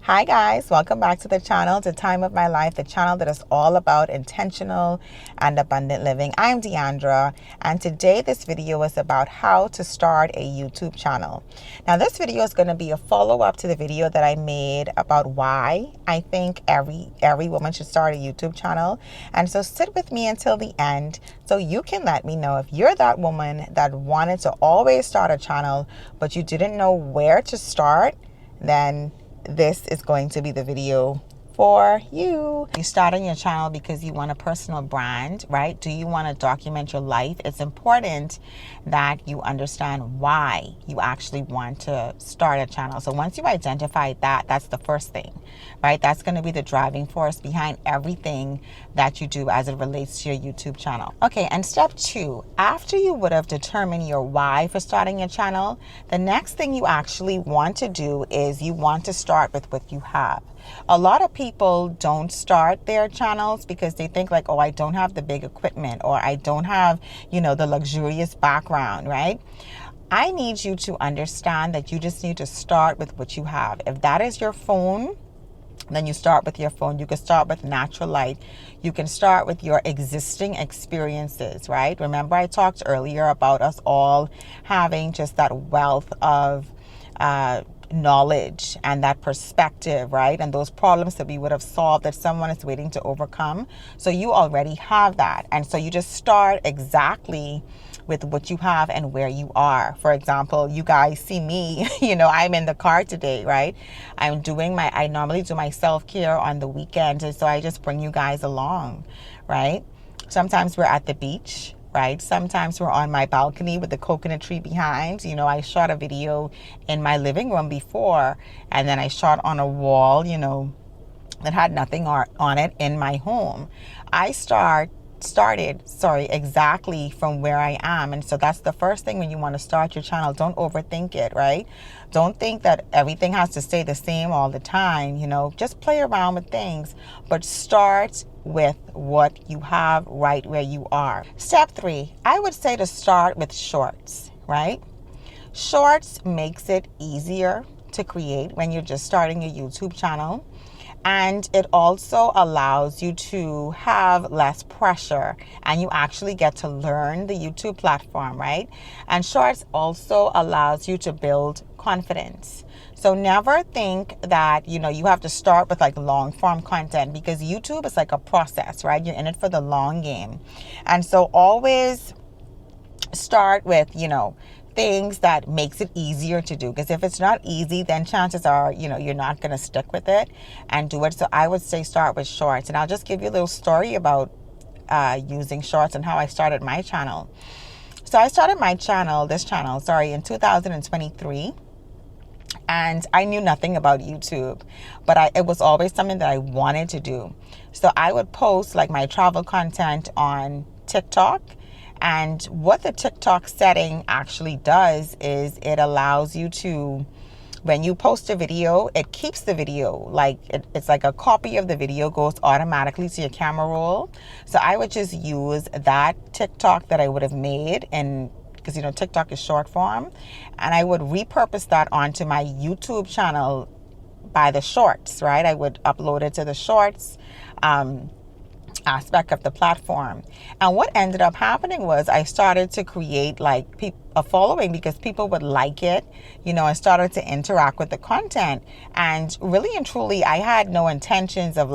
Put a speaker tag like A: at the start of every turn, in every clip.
A: Hi guys, welcome back to the channel, to Time of My Life, the channel that is all about intentional and abundant living. I'm Deandra, and today this video is about how to start a YouTube channel. Now this video is going to be a follow-up to the video that I made about why I think every woman should start a YouTube channel. And so sit with me until the end so you can let me know if you're that woman that wanted to always start a channel but you didn't know where to start. Then this is going to be the video for you. You start on your channel because you want a personal brand, right? Do you want to document your life? It's important that you understand why you actually want to start a channel. So once you identify that, that's the first thing, right? That's going to be the driving force behind everything that you do as it relates to your YouTube channel. Okay, and step 2, after you would have determined your why for starting your channel, the next thing you actually want to do is you want to start with what you have. A lot of people don't start their channels because they think like, oh, I don't have the big equipment, or I don't have, the luxurious background, right? I need you to understand that you just need to start with what you have. If that is your phone, then you start with your phone. You can start with natural light. You can start with your existing experiences, right? Remember I talked earlier about us all having just that wealth of knowledge and that perspective, right? And those problems that we would have solved that someone is waiting to overcome. So you already have that. And so you just start exactly with what you have and where you are. For example, you guys see me, I'm in the car today, right? I normally do my self-care on the weekend. And so I just bring you guys along, right? Sometimes we're at the beach, right? Sometimes we're on my balcony with the coconut tree behind. I shot a video in my living room before, and then I shot on a wall, that had nothing on it in my home. I started exactly from where I am. And so that's the first thing when you want to start your channel. Don't overthink it, right? Don't think that everything has to stay the same all the time. Just play around with things, but start with what you have right where you are. Step 3, I would say to start with shorts, right? Shorts makes it easier to create when you're just starting a YouTube channel. And it also allows you to have less pressure, and you actually get to learn the YouTube platform, right? And shorts also allows you to build confidence. So never think that, you have to start with like long form content, because YouTube is like a process, right? You're in it for the long game. And so always start with, things that makes it easier to do, because if it's not easy, then chances are you're not going to stick with it and do it. So I would say start with shorts, and I'll just give you a little story about using shorts and how I started my channel. So I started this channel in 2023, and I knew nothing about YouTube, but it was always something that I wanted to do. So I would post like my travel content on TikTok. And what the TikTok setting actually does is it allows you to, when you post a video, it keeps the video, like it's like a copy of the video goes automatically to your camera roll. So I would just use that TikTok that I would have made, and because TikTok is short form, and I would repurpose that onto my YouTube channel by the shorts, right? I would upload it to the shorts aspect of the platform. And what ended up happening was I started to create like a following, because people would like it. I started to interact with the content, and really and truly I had no intentions of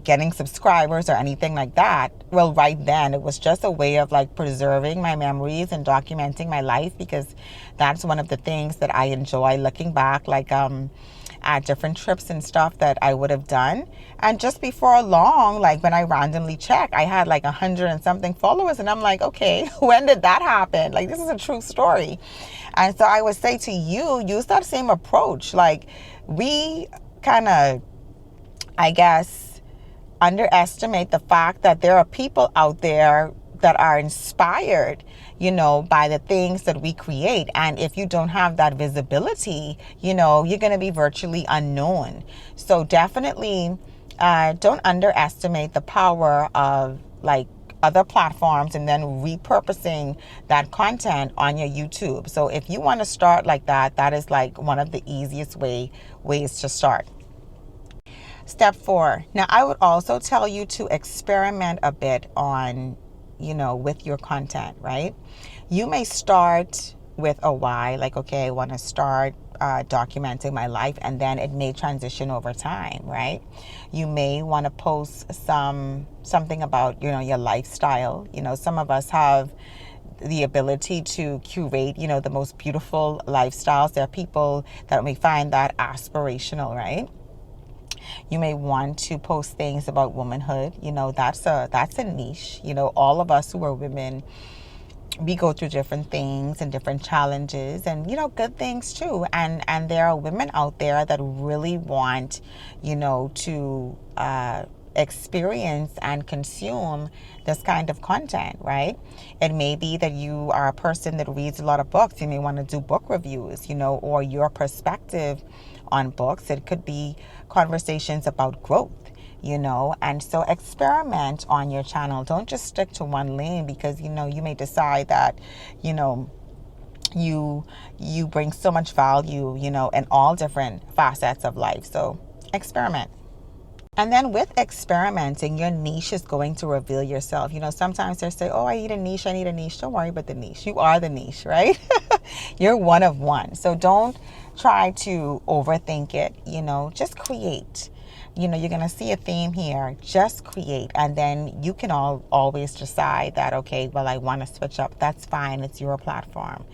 A: getting subscribers or anything like that. Well, right then it was just a way of like preserving my memories and documenting my life, because that's one of the things that I enjoy looking back, like at different trips and stuff that I would have done. And just before long, like when I randomly check, I had like 100 and something followers, and I'm like, okay, when did that happen? Like, this is a true story. And so I would say to you, use that same approach. Like, we kind of, I guess, underestimate the fact that there are people out there that are inspired, by the things that we create. And if you don't have that visibility, you're going to be virtually unknown. So definitely don't underestimate the power of like other platforms and then repurposing that content on your YouTube. So if you want to start like that, that is like one of the easiest ways to start. Step 4. Now, I would also tell you to experiment a bit on, with your content, right? You may start with a why, like, okay, I want to start documenting my life, and then it may transition over time, right? You may want to post something about, your lifestyle. Some of us have the ability to curate, the most beautiful lifestyles. There are people that may find that aspirational, right? You may want to post things about womanhood. That's a niche. All of us who are women, we go through different things and different challenges and, good things too. And there are women out there that really want, to experience and consume this kind of content, right? It may be that you are a person that reads a lot of books. You may want to do book reviews, or your perspective on books. It could be conversations about growth, and so experiment on your channel. Don't just stick to one lane, because you may decide that you bring so much value in all different facets of life. So experiment. And then with experimenting, your niche is going to reveal yourself. Sometimes they say, oh, I need a niche. Don't worry about the niche. You are the niche, right? You're one of one. So don't try to overthink it. Just create. You're going to see a theme here. Just create. And then you can always decide that, okay, well, I want to switch up. That's fine. It's your platform.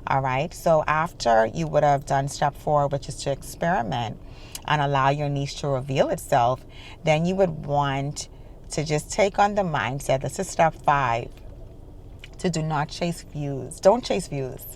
A: All right. So after you would have done step 4, which is to experiment and allow your niche to reveal itself, then you would want to just take on the mindset. This is step 5, to do not chase views. Don't chase views.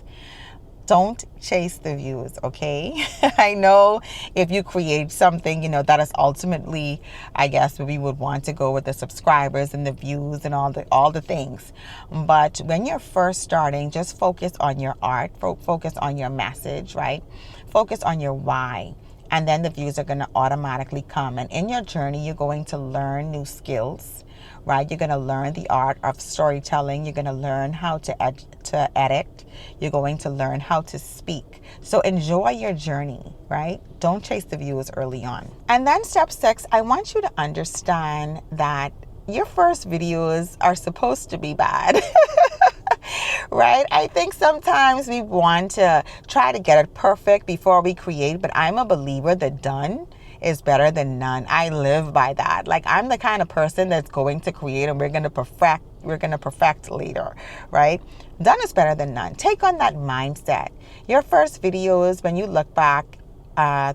A: Don't chase the views, okay? I know if you create something, that is ultimately, I guess, we would want to go with the subscribers and the views and all the things. But when you're first starting, just focus on your art, focus on your message, right? Focus on your why. And then the views are going to automatically come. And in your journey, you're going to learn new skills, right? You're going to learn the art of storytelling. You're going to learn how to edit. You're going to learn how to speak. So enjoy your journey, right? Don't chase the views early on. And then step 6, I want you to understand that your first videos are supposed to be bad. Right? I think sometimes we want to try to get it perfect before we create, but I'm a believer that done is better than none. I live by that. Like, I'm the kind of person that's going to create and we're going to perfect later, right? Done is better than none. Take on that mindset. Your first videos, when you look back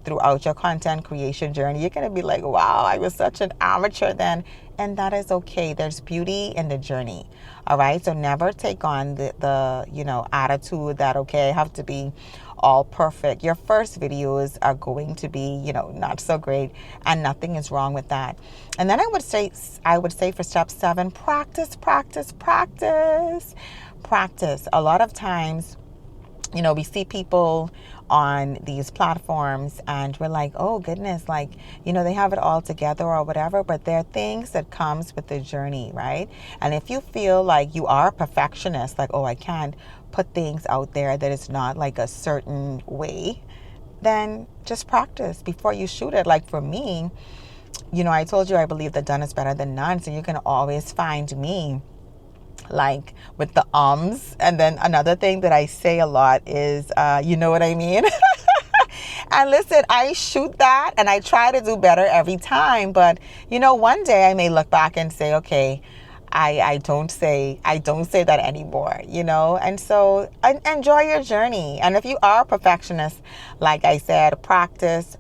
A: throughout your content creation journey, you're going to be like, wow, I was such an amateur then. And that is okay. There's beauty in the journey. All right. So never take on the attitude that, okay, I have to be all perfect. Your first videos are going to be, not so great, and nothing is wrong with that. And then I would say for step 7, practice. A lot of times, we see people on these platforms and we're like, oh goodness, like, they have it all together or whatever, but there are things that comes with the journey, right? And if you feel like you are a perfectionist, like, oh, I can't put things out there that is not like a certain way, then just practice before you shoot it. Like for me, I told you I believe that done is better than none. So you can always find me like with the ums. And then another thing that I say a lot is, you know what I mean? And listen, I shoot that and I try to do better every time. But, one day I may look back and say, okay, I don't say that anymore, and so enjoy your journey. And if you are a perfectionist, like I said, practice.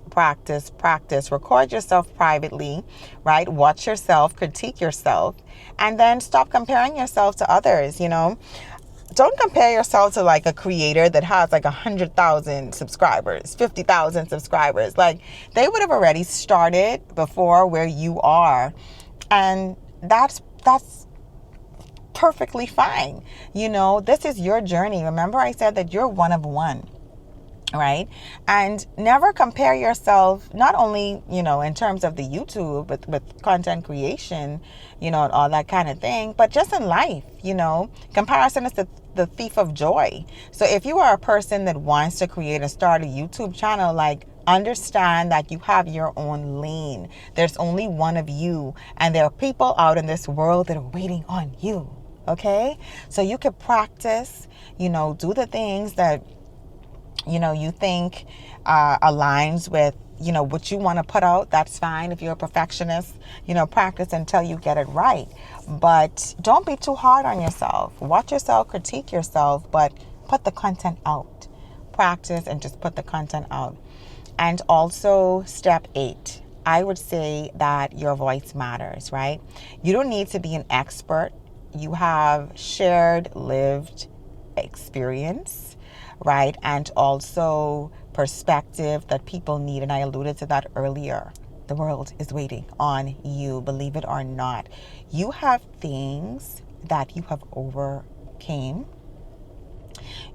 A: Record yourself privately, right? Watch yourself, critique yourself, and then stop comparing yourself to others. Don't compare yourself to like a creator that has like 100,000 subscribers, 50,000 subscribers. Like, they would have already started before where you are, and that's perfectly fine. This is your journey. Remember I said that you're one of one. right? And never compare yourself, not only, in terms of the YouTube with content creation, and all that kind of thing, but just in life. Comparison is the thief of joy. So if you are a person that wants to create and start a YouTube channel, like, understand that you have your own lane. There's only one of you, and there are people out in this world that are waiting on you. Okay? So you can practice, do the things that you think aligns with what you want to put out. That's fine. If you're a perfectionist, practice until you get it right. But don't be too hard on yourself. Watch yourself, critique yourself, but put the content out. Practice and just put the content out. And also, step 8, I would say that your voice matters, right? You don't need to be an expert. You have shared, lived experience, right? And also perspective that people need. And I alluded to that earlier. The world is waiting on you, believe it or not. You have things that you have overcame.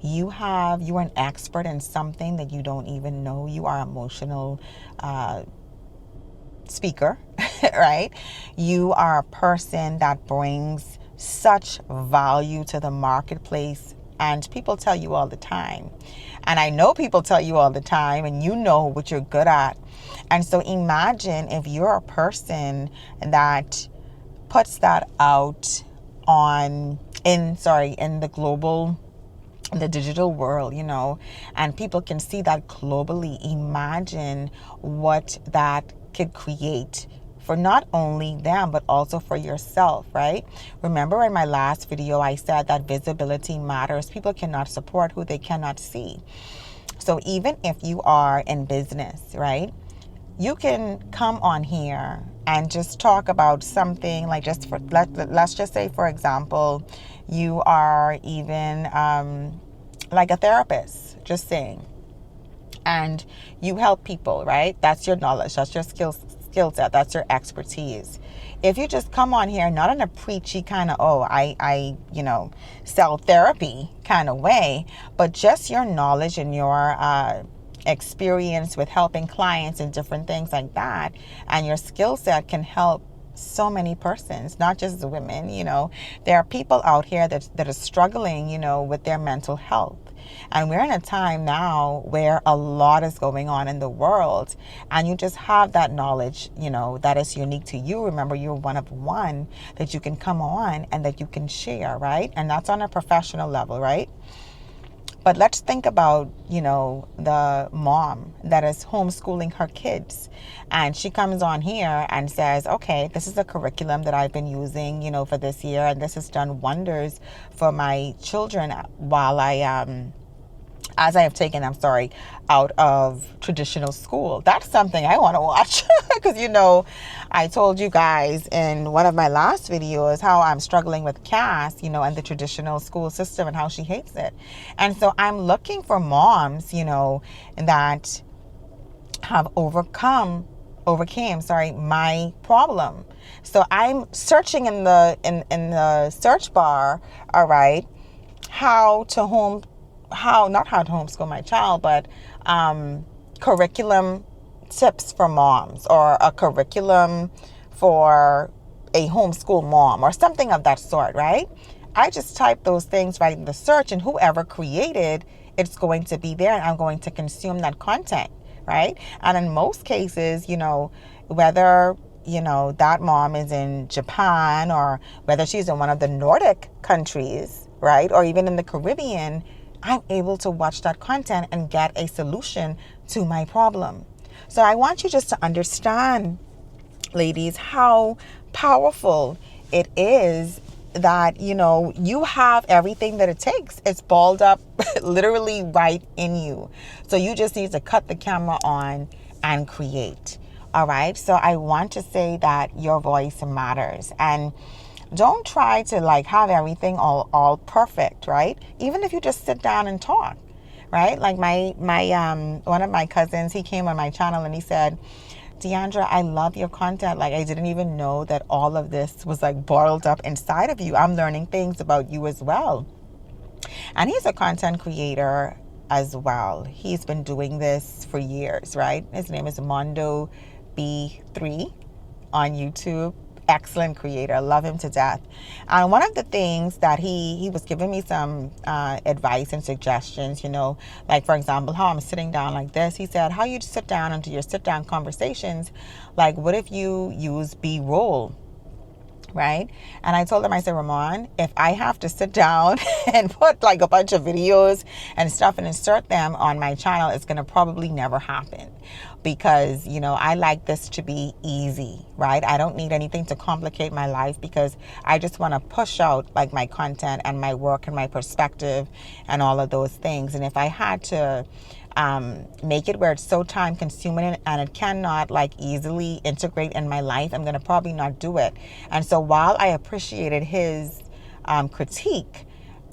A: You are an expert in something that you don't even know. You are an emotional speaker, right? You are a person that brings such value to the marketplace, and people tell you all the time. And I know people tell you all the time, and you know what you're good at. And so imagine if you're a person that puts that out in the digital world, and people can see that globally. Imagine what that could create for not only them, but also for yourself, right? Remember in my last video, I said that visibility matters. People cannot support who they cannot see. So even if you are in business, right, you can come on here and just talk about something like, let's just say, for example, you are even like a therapist, just saying, and you help people, right? That's your knowledge, that's your skill set, that's your expertise. If you just come on here, not in a preachy kind of, I sell therapy kind of way, but just your knowledge and your experience with helping clients and different things like that, and your skill set can help so many persons, not just the women. There are people out here that are struggling, with their mental health. And we're in a time now where a lot is going on in the world, and you just have that knowledge, that is unique to you. Remember, you're one of one that you can come on and that you can share, right? And that's on a professional level, right? But let's think about, the mom that is homeschooling her kids, and she comes on here and says, okay, this is a curriculum that I've been using, for this year, and this has done wonders for my children while as I have taken, out of traditional school. That's something I want to watch because, I told you guys in one of my last videos how I'm struggling with Cass, and the traditional school system and how she hates it. And so I'm looking for moms, that have overcame my problem. So I'm searching in the search bar, all right, not how to homeschool my child, but curriculum tips for moms, or a curriculum for a homeschool mom, or something of that sort, right? I just type those things right in the search, and whoever created it's going to be there, and I'm going to consume that content, right? And in most cases, whether that mom is in Japan, or whether she's in one of the Nordic countries, right, or even in the Caribbean, I'm able to watch that content and get a solution to my problem. So I want you just to understand, ladies, how powerful it is that, you have everything that it takes. It's balled up literally right in you. So you just need to cut the camera on and create. All right. So I want to say that your voice matters, and don't try to have everything all perfect, right? Even if you just sit down and talk, right? Like my one of my cousins, he came on my channel and he said, Deandra, I love your content. Like, I didn't even know that all of this was bottled up inside of you. I'm learning things about you as well. And he's a content creator, as well. He's been doing this for years, right? His name is Mondo B3 on YouTube. Excellent creator, love him to death. And one of the things that he was giving me some advice and suggestions, like for example, how I'm sitting down like this. He said, how you sit down and do your sit down conversations, like what if you use B-roll? Right? And I told him, I said, Ramon, if I have to sit down and put like a bunch of videos and stuff and insert them on my channel, it's going to probably never happen because, I like this to be easy, right? I don't need anything to complicate my life because I just want to push out like my content and my work and my perspective and all of those things. And if I had to make it where it's so time consuming and it cannot like easily integrate in my life, I'm going to probably not do it. And so while I appreciated his critique,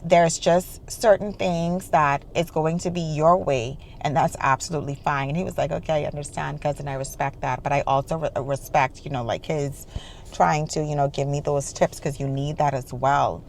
A: there's just certain things that it's going to be your way, and that's absolutely fine. And he was like, okay, I understand, cousin, I respect that. But I also respect, like his trying to, give me those tips because you need that as well.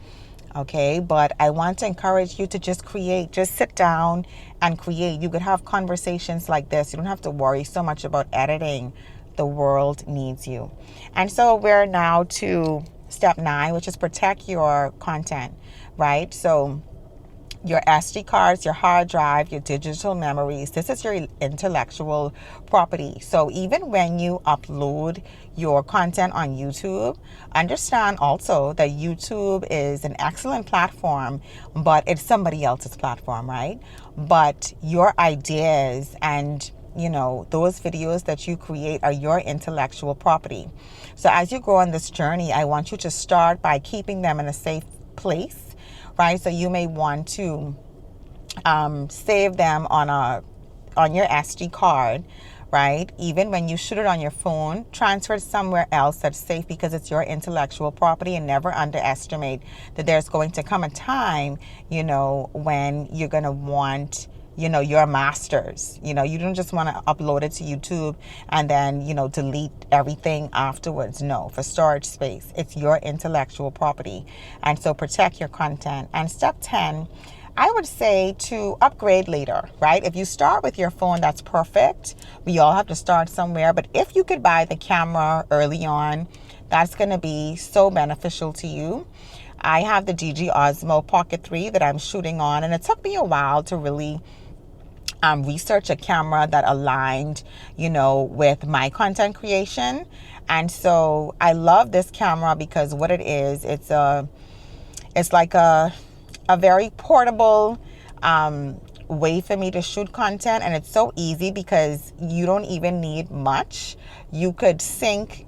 A: Okay, but I want to encourage you to just create, just sit down and create. You could have conversations like this. You don't have to worry so much about editing. The world needs you. And so we're now to step 9, which is protect your content, right? So your SD cards, your hard drive, your digital memories, this is your intellectual property. So even when you upload your content on YouTube, understand also that YouTube is an excellent platform, but it's somebody else's platform, right? But your ideas and those videos that you create are your intellectual property. So as you go on this journey, I want you to start by keeping them in a safe place. Right, so you may want to save them on your SD card, right? Even when you shoot it on your phone, transfer it somewhere else that's safe because it's your intellectual property, and never underestimate that there's going to come a time, when you're going to want your masters. You don't just want to upload it to YouTube and then, delete everything afterwards. No, for storage space, it's your intellectual property. And so protect your content. And step 10, I would say to upgrade later, right? If you start with your phone, that's perfect. We all have to start somewhere. But if you could buy the camera early on, that's going to be so beneficial to you. I have the DJI Osmo Pocket 3 that I'm shooting on, and it took me a while to really research a camera that aligned, with my content creation. And so I love this camera because what it is, it's like a very portable way for me to shoot content, and it's so easy because you don't even need much. You could sync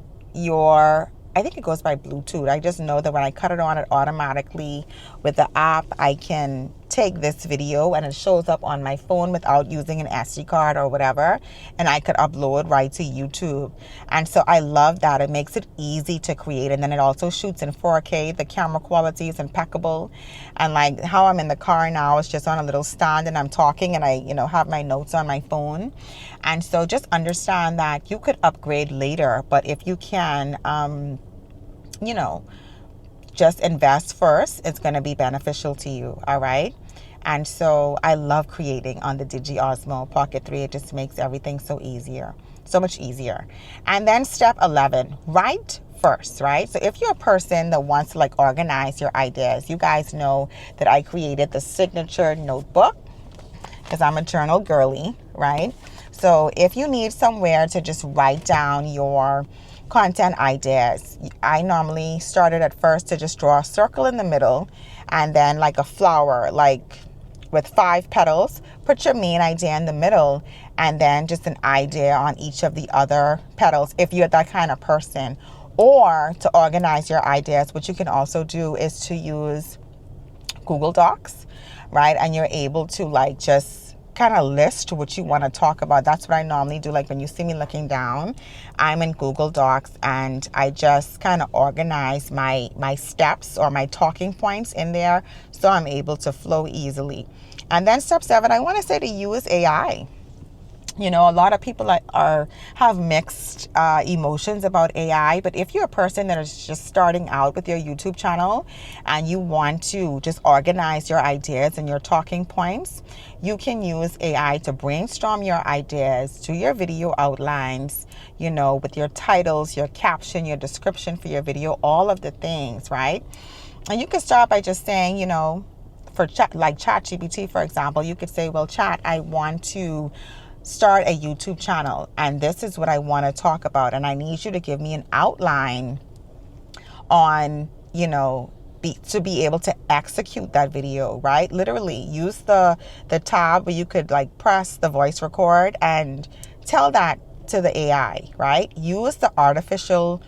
A: I think it goes by Bluetooth. I just know that when I cut it on, it automatically, with the app, I can take this video and it shows up on my phone without using an SD card or whatever, and I could upload right to YouTube. And so I love that. It makes it easy to create, and then it also shoots in 4K. The camera quality is impeccable, and like how I'm in the car now, it's just on a little stand and I'm talking, and I have my notes on my phone. And so just understand that you could upgrade later, but if you can just invest first, it's going to be beneficial to you. All right. And so I love creating on the DJI Osmo Pocket 3. It just makes everything so much easier. And then step 11, write first, right? So if you're a person that wants to like organize your ideas, you guys know that I created the signature notebook because I'm a journal girly, right? So if you need somewhere to just write down your content ideas, I normally started at first to just draw a circle in the middle and then like a flower, like with 5 petals. Put your main idea in the middle and then just an idea on each of the other petals if you're that kind of person. Or to organize your ideas, what you can also do is to use Google Docs, right? And you're able to like just kind of list what you want to talk about. That's what I normally do. Like when you see me looking down, I'm in Google Docs and I just kind of organize my steps or my talking points in there so I'm able to flow easily. And then step 7, I want to say to use AI. You know, a lot of people have mixed emotions about AI, but if you're a person that is just starting out with your YouTube channel and you want to just organize your ideas and your talking points, you can use AI to brainstorm your ideas to your video outlines, you know, with your titles, your caption, your description for your video, all of the things, right? And you can start by just saying, you know, for chat, like ChatGPT, for example, you could say, well, chat, I want to start a YouTube channel and this is what I want to talk about, and I need you to give me an outline on, you know, to be able to execute that video, right? Literally use the tab where you could like press the voice record and tell that to the AI, right? Use the artificial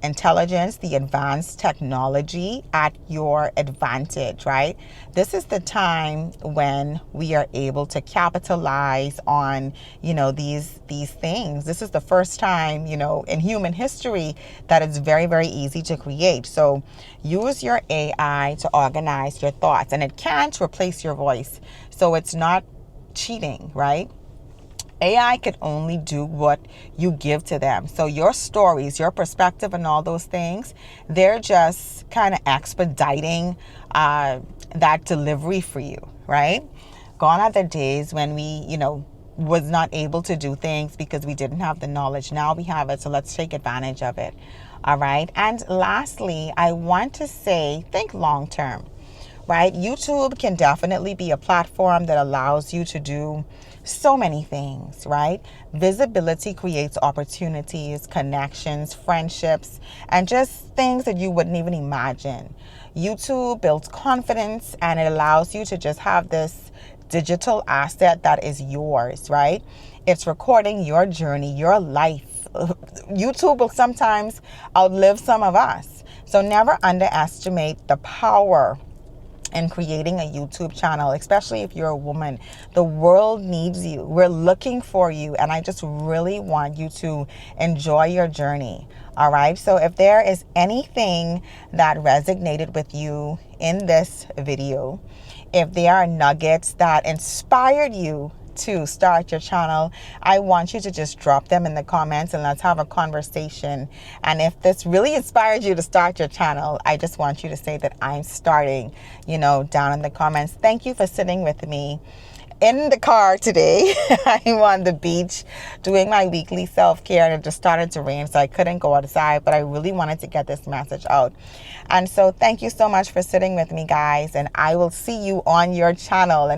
A: intelligence, the advanced technology at your advantage, right? This is the time when we are able to capitalize on, you know, these things. This is the first time, you know, in human history that it's very, very easy to create. So use your AI to organize your thoughts, and it can't replace your voice. So it's not cheating, right? AI can only do what you give to them. So your stories, your perspective, and all those things, they're just kind of expediting that delivery for you, right? Gone are the days when we, you know, was not able to do things because we didn't have the knowledge. Now we have it, so let's take advantage of it. All right. And lastly, I want to say, think long term, right? YouTube can definitely be a platform that allows you to do so many things, right? Visibility creates opportunities, connections, friendships, and just things that you wouldn't even imagine. YouTube builds confidence and it allows you to just have this digital asset that is yours, right? It's recording your journey, your life. YouTube will sometimes outlive some of us. So never underestimate the power in creating a YouTube channel, especially if you're a woman. The world needs you. We're looking for you. And I just really want you to enjoy your journey. All right. So if there is anything that resonated with you in this video, if there are nuggets that inspired you to start your channel, I want you to just drop them in the comments and let's have a conversation. And if this really inspired you to start your channel, I just want you to say that I'm starting, you know, down in the comments. Thank you for sitting with me in the car today. I'm on the beach doing my weekly self-care, and it just started to rain, so I couldn't go outside, but I really wanted to get this message out. And so thank you so much for sitting with me, guys, and I will see you on your channel.